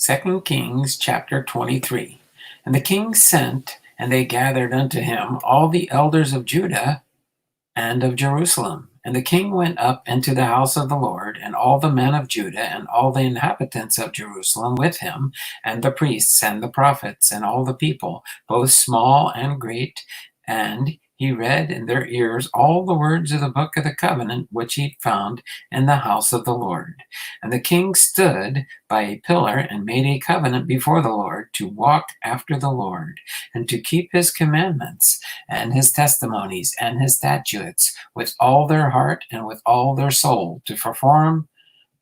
2 Kings chapter 23. And the king sent, and they gathered unto him all the elders of Judah and of Jerusalem. And the king went up into the house of the Lord, and all the men of Judah, and all the inhabitants of Jerusalem with him, and the priests, and the prophets, and all the people, both small and great. And he read in their ears all the words of the book of the covenant which he found in the house of the Lord. And the king stood by a pillar and made a covenant before the Lord to walk after the Lord, and to keep his commandments and his testimonies and his statutes with all their heart and with all their soul, to perform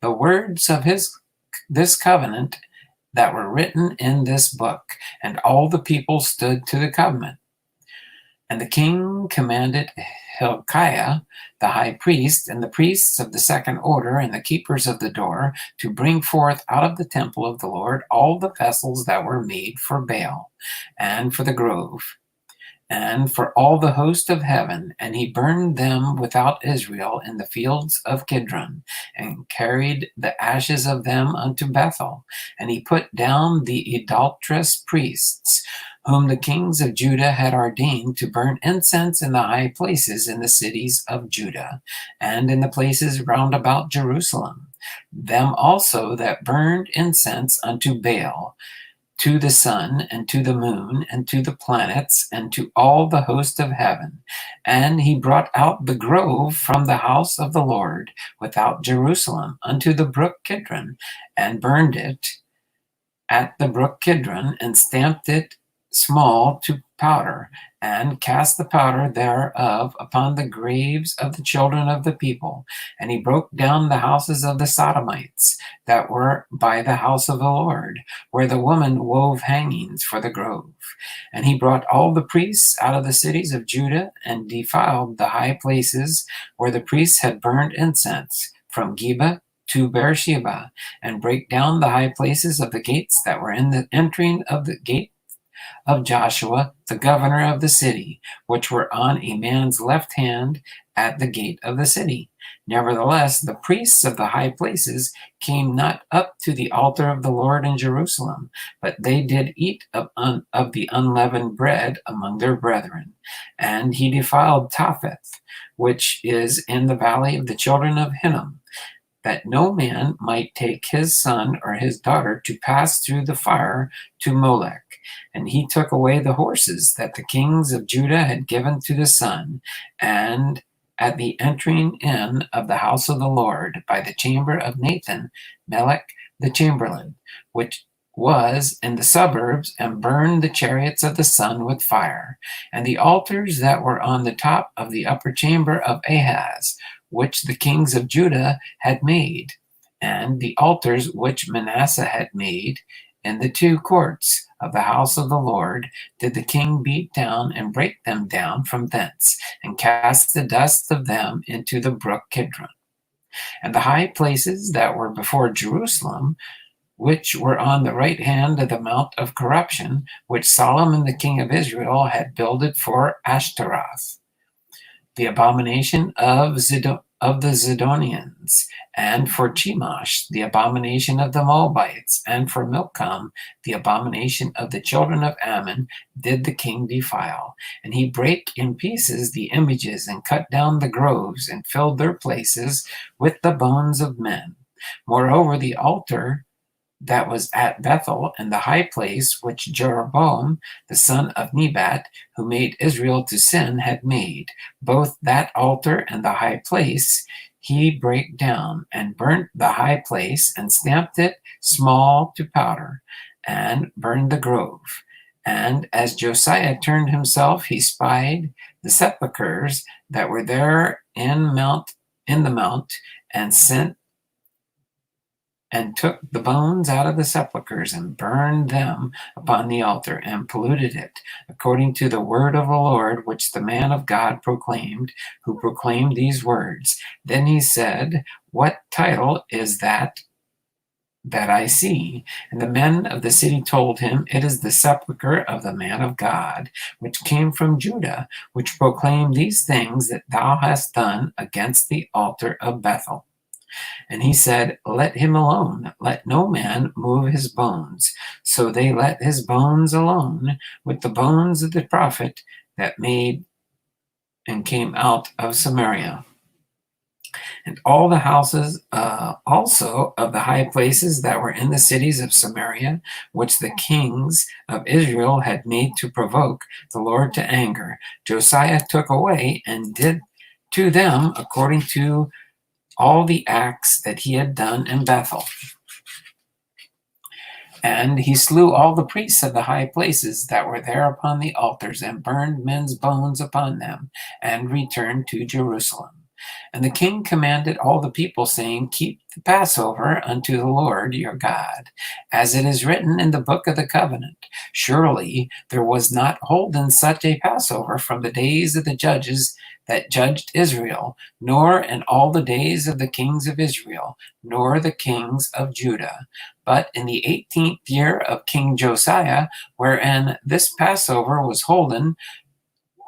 the words of this covenant that were written in this book. And all the people stood to the covenant. And the king commanded Hilkiah the high priest, and the priests of the second order, and the keepers of the door, to bring forth out of the temple of the Lord all the vessels that were made for Baal, and for the grove, and for all the host of heaven. And he burned them without Israel in the fields of Kidron, and carried the ashes of them unto Bethel. And he put down the idolatrous priests, whom the kings of Judah had ordained to burn incense in the high places in the cities of Judah, and in the places round about Jerusalem. Them also that burned incense unto Baal, to the sun, and to the moon, and to the planets, and to all the host of heaven. And he brought out the grove from the house of the Lord without Jerusalem unto the brook Kidron, and burned it at the brook Kidron, and stamped it small to powder, and cast the powder thereof upon the graves of the children of the people. And he broke down the houses of the Sodomites that were by the house of the Lord, where the woman wove hangings for the grove. And he brought all the priests out of the cities of Judah, and defiled the high places where the priests had burned incense, from Geba to Beersheba, and brake down the high places of the gates that were in the entering of the gate of Joshua, the governor of the city, which were on a man's left hand at the gate of the city. Nevertheless, the priests of the high places came not up to the altar of the Lord in Jerusalem, but they did eat of the unleavened bread among their brethren. And he defiled Topheth, which is in the valley of the children of Hinnom, that no man might take his son or his daughter to pass through the fire to Molech. And he took away the horses that the kings of Judah had given to the sun, and at the entering in of the house of the Lord by the chamber of Nathan, Melech the chamberlain, which was in the suburbs, and burned the chariots of the sun with fire, and the altars that were on the top of the upper chamber of Ahaz, which the kings of Judah had made, and the altars which Manasseh had made in the two courts of the house of the Lord, did the king beat down and break them down from thence, and cast the dust of them into the brook Kidron. And the high places that were before Jerusalem, which were on the right hand of the Mount of Corruption, which Solomon the king of Israel had builded for Ashtaroth, the abomination of the Zidonians, and for Chemosh, the abomination of the Moabites, and for Milcom, the abomination of the children of Ammon, did the king defile. And he brake in pieces the images, and cut down the groves, and filled their places with the bones of men. Moreover, the altar that was at Bethel, and the high place which Jeroboam the son of Nebat, who made Israel to sin, had made, both that altar and the high place he brake down, and burnt the high place, and stamped it small to powder, and burned the grove. And as Josiah turned himself, he spied the sepulchres that were there in the mount, and sent and took the bones out of the sepulchres, and burned them upon the altar, and polluted it, according to the word of the Lord, which the man of God proclaimed, who proclaimed these words. Then he said, What title is that I see? And the men of the city told him, It is the sepulchre of the man of God, which came from Judah, which proclaimed these things that thou hast done against the altar of Bethel. And he said, "Let him alone. Let no man move his bones." So they let his bones alone with the bones of the prophet that made and came out of Samaria. And all the houses also of the high places that were in the cities of Samaria, which the kings of Israel had made to provoke the Lord to anger, Josiah took away and did to them according to all the acts that he had done in Bethel. And he slew all the priests of the high places that were there upon the altars, and burned men's bones upon them, and returned to Jerusalem. And the king commanded all the people, saying, "Keep the Passover unto the Lord your God, as it is written in the book of the covenant. Surely there was not holden such a Passover from the days of the judges that judged Israel, nor in all the days of the kings of Israel, nor the kings of Judah. But in the 18th year of King Josiah, wherein this Passover was holden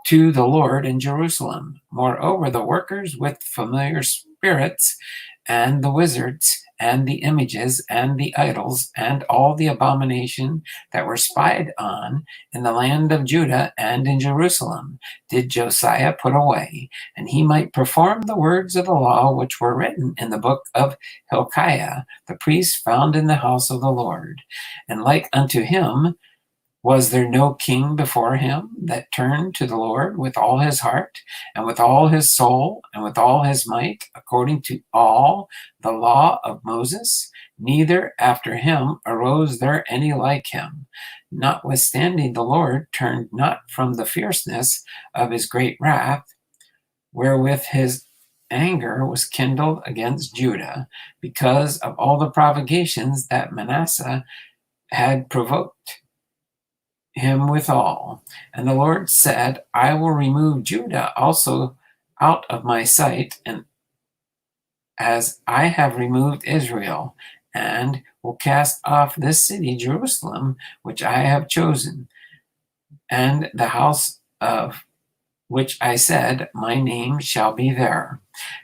to the Lord in Jerusalem. Moreover, the workers with familiar spirits, and the wizards, and the images, and the idols, and all the abomination that were spied on in the land of Judah and in Jerusalem, did Josiah put away, and he might perform the words of the law which were written in the book of Hilkiah, the priest found in the house of the Lord. And like unto him, was there no king before him that turned to the Lord with all his heart, and with all his soul, and with all his might, according to all the law of Moses? Neither after him arose there any like him. Notwithstanding, the Lord turned not from the fierceness of his great wrath, wherewith his anger was kindled against Judah, because of all the provocations that Manasseh had provoked him withal. And the Lord said, I will remove Judah also out of my sight, and as I have removed Israel, and will cast off this city, Jerusalem, which I have chosen, and the house of which I said, my name shall be there.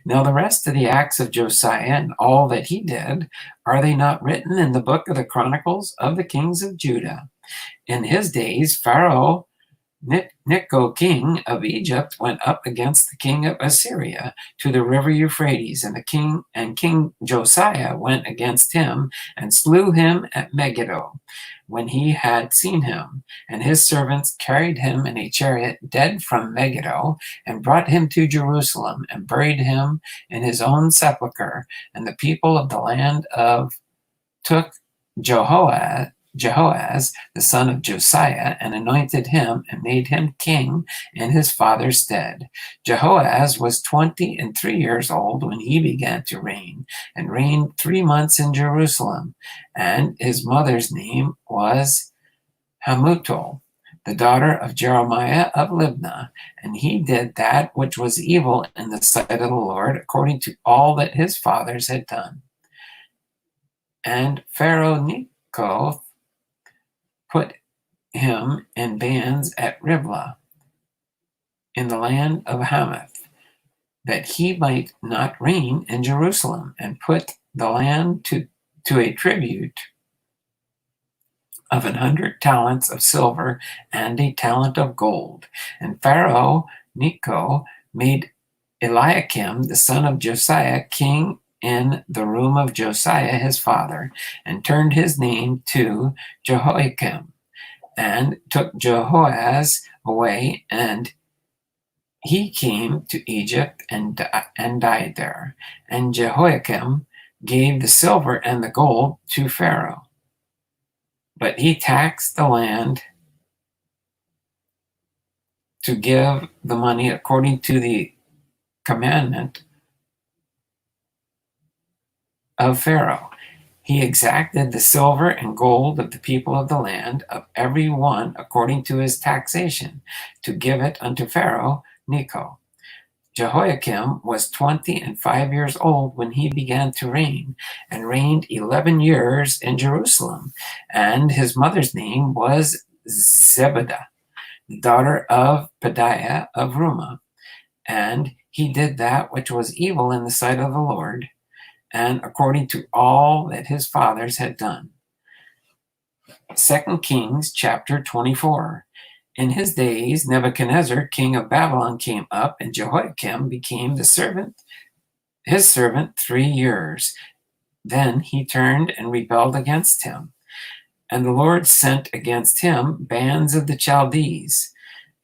Now the rest of the acts of Josiah and all that he did, are they not written in the book of the Chronicles of the kings of Judah? In his days, Pharaoh Necho, king of Egypt, went up against the king of Assyria to the river Euphrates, and King Josiah went against him and slew him at Megiddo when he had seen him. And his servants carried him in a chariot dead from Megiddo, and brought him to Jerusalem, and buried him in his own sepulchre. And the people of the land of took Jehoaz, the son of Josiah, and anointed him, and made him king in his father's stead. Jehoaz was 23 years old when he began to reign, and reigned 3 months in Jerusalem. And his mother's name was Hamutal, the daughter of Jeremiah of Libnah. And he did that which was evil in the sight of the Lord, according to all that his fathers had done. And Pharaoh Necho put him in bands at Riblah in the land of Hamath, that he might not reign in Jerusalem, and put the land to a tribute of 100 talents of silver and a talent of gold. And Pharaoh Necho made Eliakim, the son of Josiah, king in the room of Josiah his father, and turned his name to Jehoiakim, and took Jehoaz away, and he came to Egypt and died there. And Jehoiakim gave the silver and the gold to Pharaoh, but he taxed the land to give the money according to the commandment of Pharaoh. He exacted the silver and gold of the people of the land, of every one according to his taxation, to give it unto Pharaoh Necho. Jehoiakim was 25 years old when he began to reign, and reigned 11 years in Jerusalem. And his mother's name was Zebudah, the daughter of Pedaiah of Rumah. And he did that which was evil in the sight of the Lord, and according to all that his fathers had done. 2 Kings chapter 24. In his days, Nebuchadnezzar, king of Babylon, came up, and Jehoiakim became his servant 3 years. Then he turned and rebelled against him. And the Lord sent against him bands of the Chaldees,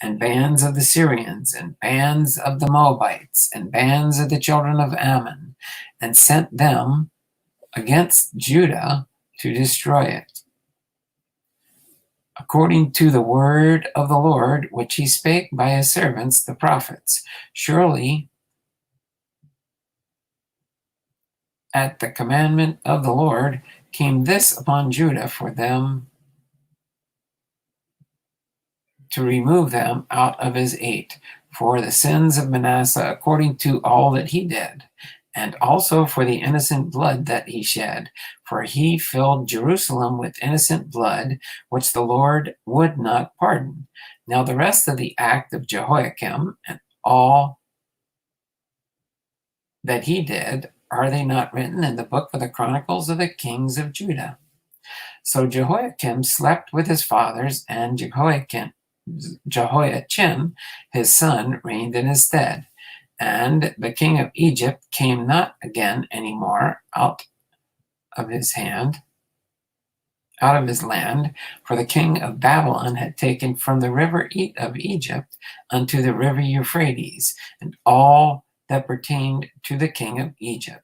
and bands of the Syrians, and bands of the Moabites, and bands of the children of Ammon, and sent them against Judah to destroy it, according to the word of the Lord, which he spake by his servants the prophets. Surely, at the commandment of the Lord came this upon Judah, for them to remove them out of his eight, for the sins of Manasseh, according to all that he did, and also for the innocent blood that he shed, for he filled Jerusalem with innocent blood, which the Lord would not pardon. Now the rest of the act of Jehoiakim and all that he did, are they not written in the book of the Chronicles of the Kings of Judah? So Jehoiakim slept with his fathers, and Jehoiachin, his son, reigned in his stead. And the king of Egypt came not again any more out of his land, for the king of Babylon had taken from the river of Egypt unto the river Euphrates, and all that pertained to the king of Egypt.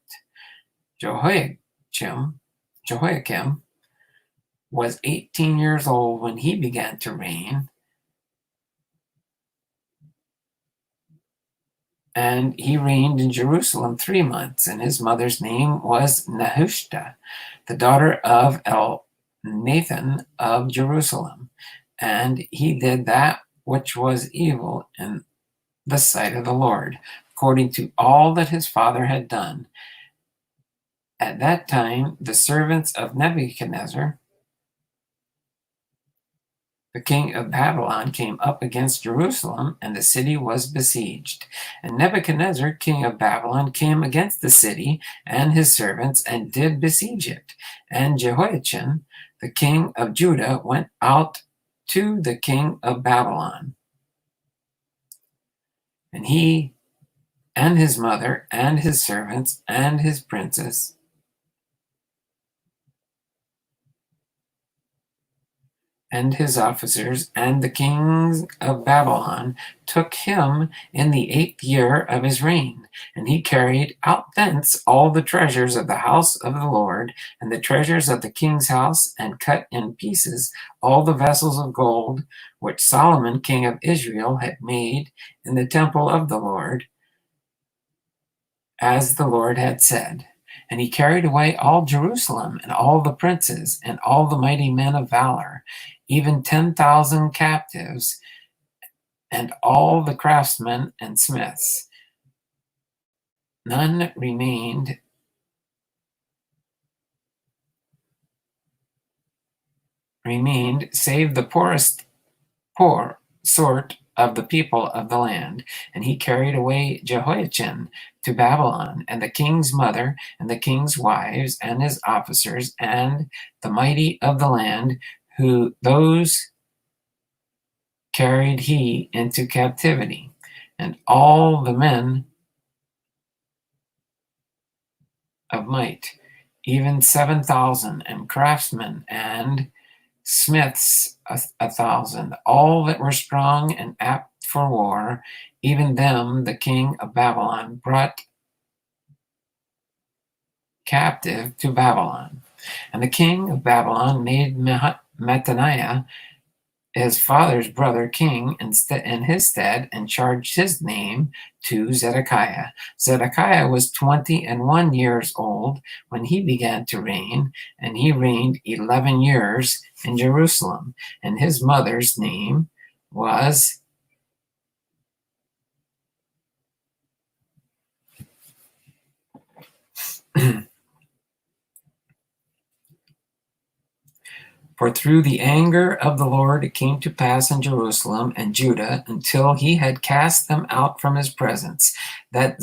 Jehoiakim was 18 years old when he began to reign, and he reigned in Jerusalem 3 months, and his mother's name was Nehushta, the daughter of Elnathan of Jerusalem. And he did that which was evil in the sight of the Lord, according to all that his father had done. At that time, the servants of Nebuchadnezzar, the king of Babylon, came up against Jerusalem, and the city was besieged. And Nebuchadnezzar, king of Babylon, came against the city and his servants, and did besiege it. And Jehoiachin, the king of Judah, went out to the king of Babylon. And he and his mother and his servants and his princes and his officers and the kings of Babylon took him in the 8th year of his reign. And he carried out thence all the treasures of the house of the Lord, and the treasures of the king's house, and cut in pieces all the vessels of gold which Solomon king of Israel had made in the temple of the Lord, as the Lord had said. And he carried away all Jerusalem, and all the princes, and all the mighty men of valor, even 10,000 captives, and all the craftsmen and smiths. None remained save the poor sort of the people of the land. And he carried away Jehoiachin to Babylon, and the king's mother, and the king's wives, and his officers, and the mighty of the land, those carried he into captivity, and all the men of might, even 7,000, and craftsmen and smiths 1,000, all that were strong and apt for war, even them the king of Babylon brought captive to Babylon. And the king of Babylon made Mattaniah, his father's brother, king in his stead, and charged his name to Zedekiah. Zedekiah was 21 years old when he began to reign, and he reigned 11 years in Jerusalem. And his mother's name was For through the anger of the Lord it came to pass in Jerusalem and Judah, until he had cast them out from his presence, that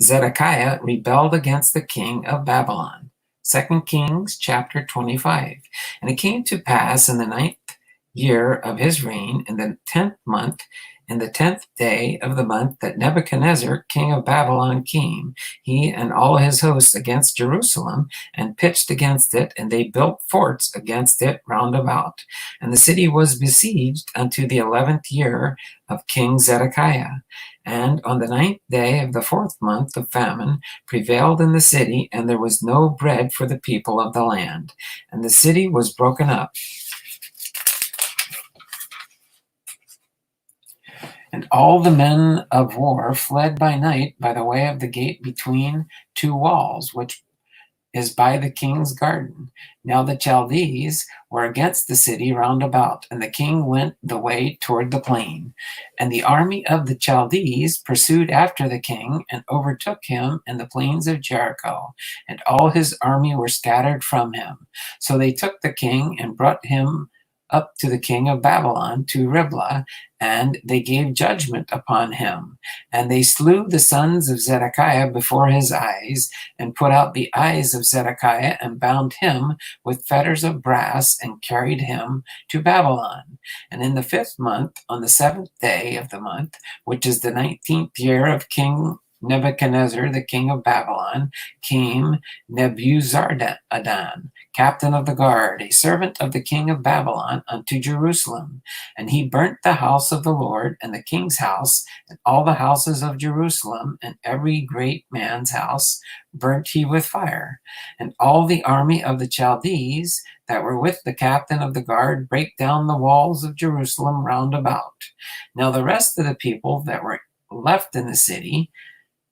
Zedekiah rebelled against the king of Babylon. 2 Kings chapter 25. And it came to pass in the 9th year of his reign, in the 10th month, in the 10th day of the month, that Nebuchadnezzar, king of Babylon, came, he and all his hosts, against Jerusalem, and pitched against it, and they built forts against it round about. And the city was besieged unto the 11th year of King Zedekiah. And on the 9th day of the 4th month, the famine prevailed in the city, and there was no bread for the people of the land. And the city was broken up. And all the men of war fled by night by the way of the gate between two walls, which is by the king's garden. Now the Chaldees were against the city round about, and the king went the way toward the plain. And the army of the Chaldees pursued after the king, and overtook him in the plains of Jericho, and all his army were scattered from him. So they took the king and brought him up to the king of Babylon, to Riblah, and they gave judgment upon him. And they slew the sons of Zedekiah before his eyes, and put out the eyes of Zedekiah, and bound him with fetters of brass, and carried him to Babylon. And in the 5th month, on the 7th day of the month, which is the 19th year of King Nebuchadnezzar, the king of Babylon, came Nebuzaradan, captain of the guard, a servant of the king of Babylon, unto Jerusalem. And he burnt the house of the Lord, and the king's house, and all the houses of Jerusalem, and every great man's house burnt he with fire. And all the army of the Chaldees that were with the captain of the guard brake down the walls of Jerusalem round about. Now the rest of the people that were left in the city,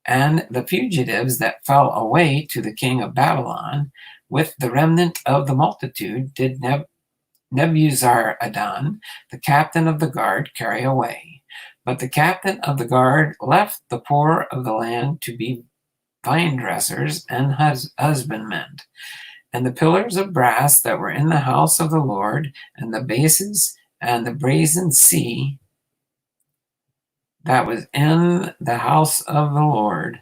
and the fugitives that fell away to the king of Babylon, with the remnant of the multitude, did Nebuzaradan, the captain of the guard, carry away. But the captain of the guard left the poor of the land to be vine dressers and husbandmen. And the pillars of brass that were in the house of the Lord, and the bases, and the brazen sea that was in the house of the Lord,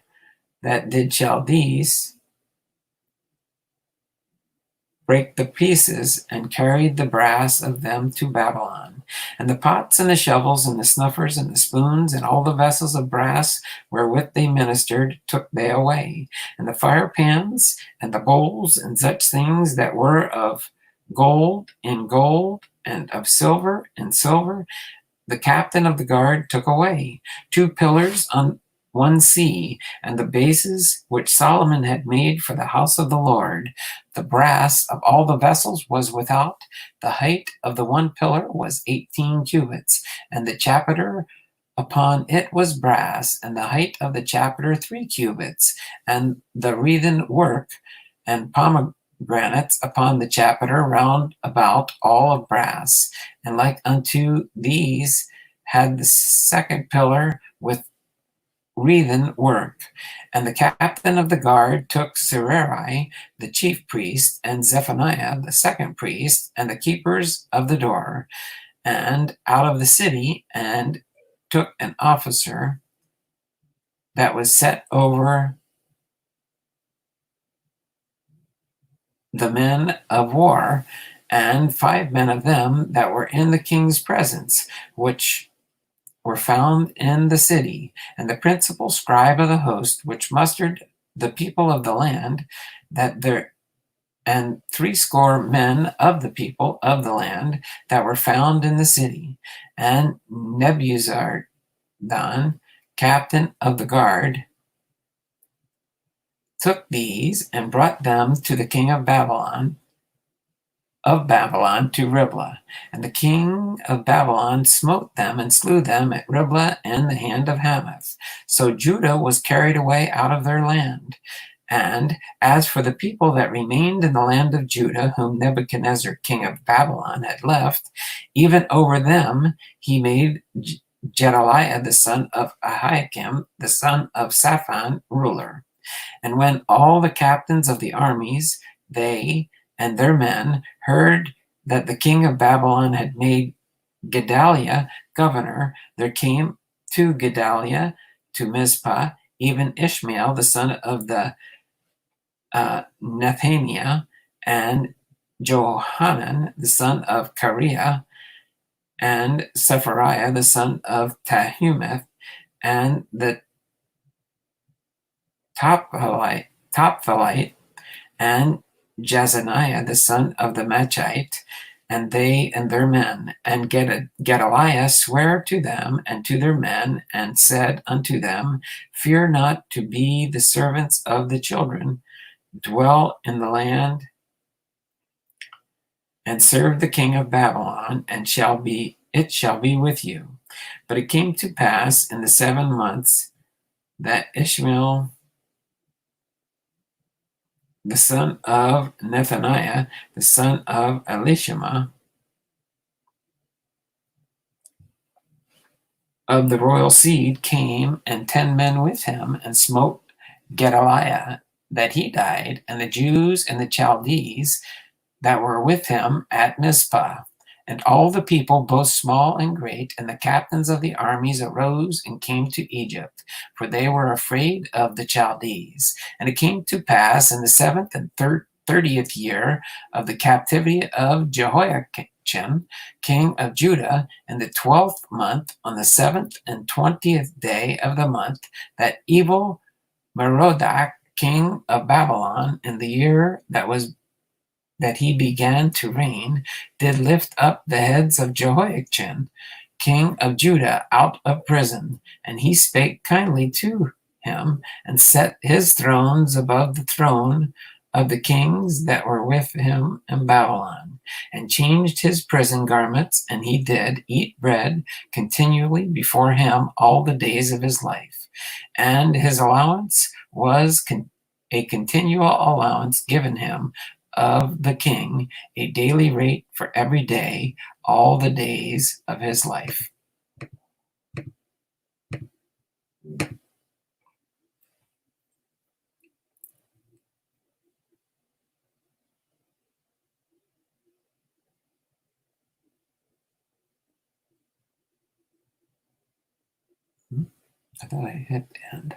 that did Chaldees break the pieces, and carried the brass of them to Babylon. And the pots and the shovels and the snuffers and the spoons and all the vessels of brass wherewith they ministered took they away. And the fire pans and the bowls and such things that were of gold in gold, and of silver in silver, the captain of the guard took away. 2 pillars on one sea, and the bases which Solomon had made for the house of the Lord. The brass of all the vessels was without. The height of the one pillar was 18 cubits, and the chapiter upon it was brass, and the height of the chapiter 3 cubits, and the wreathen work and pomegranates upon the chapiter round about all of brass. And like unto these had the second pillar with wreathen work. And the captain of the guard took Serari, the chief priest, and Zephaniah, the second priest, and the keepers of the door, and out of the city, and took an officer that was set over the men of war, and 5 men of them that were in the king's presence, which were found in the city, and the principal scribe of the host, which mustered the people of the land, and 80 men of the people of the land that were found in the city. And Nebuzaradan, captain of the guard, took these and brought them to the king of Babylon to Riblah. And the king of Babylon smote them and slew them at Riblah in the hand of Hamath. So Judah was carried away out of their land. And as for the people that remained in the land of Judah, whom Nebuchadnezzar, king of Babylon, had left, even over them he made Gedaliah, the son of Ahikam, the son of Shaphan, ruler. And when all the captains of the armies, they and their men, heard that the king of Babylon had made Gedaliah governor, there came to Gedaliah to Mizpah even Ishmael, the son of the Nethaniah, and Johanan, the son of Kareah, and Sephariah, the son of Tahumeth, and the Tophelite, and Jazaniah, the son of the Machite, and they and their men. And Gedaliah sware to them and to their men, and said unto them, Fear not to be the servants of the children, dwell in the land, and serve the king of Babylon, and it shall be with you. But it came to pass in the 7 months that Ishmael, the son of Nethaniah, the son of Elishama, of the royal seed, came, and 10 men with him, and smote Gedaliah, that he died, and the Jews and the Chaldees that were with him at Mizpah. And all the people, both small and great, and the captains of the armies arose and came to Egypt, for they were afraid of the Chaldees. And it came to pass in the 7th and 30th year of the captivity of Jehoiakim, king of Judah, in the 12th month, on the 7th and 20th day of the month, that evil Merodach, king of Babylon, in the year that he began to reign, did lift up the heads of Jehoiachin, king of Judah, out of prison. And he spake kindly to him, and set his thrones above the throne of the kings that were with him in Babylon, and changed his prison garments, and he did eat bread continually before him all the days of his life. And his allowance was a continual allowance given him of the king, a daily rate for every day, all the days of his life. I thought I hit end.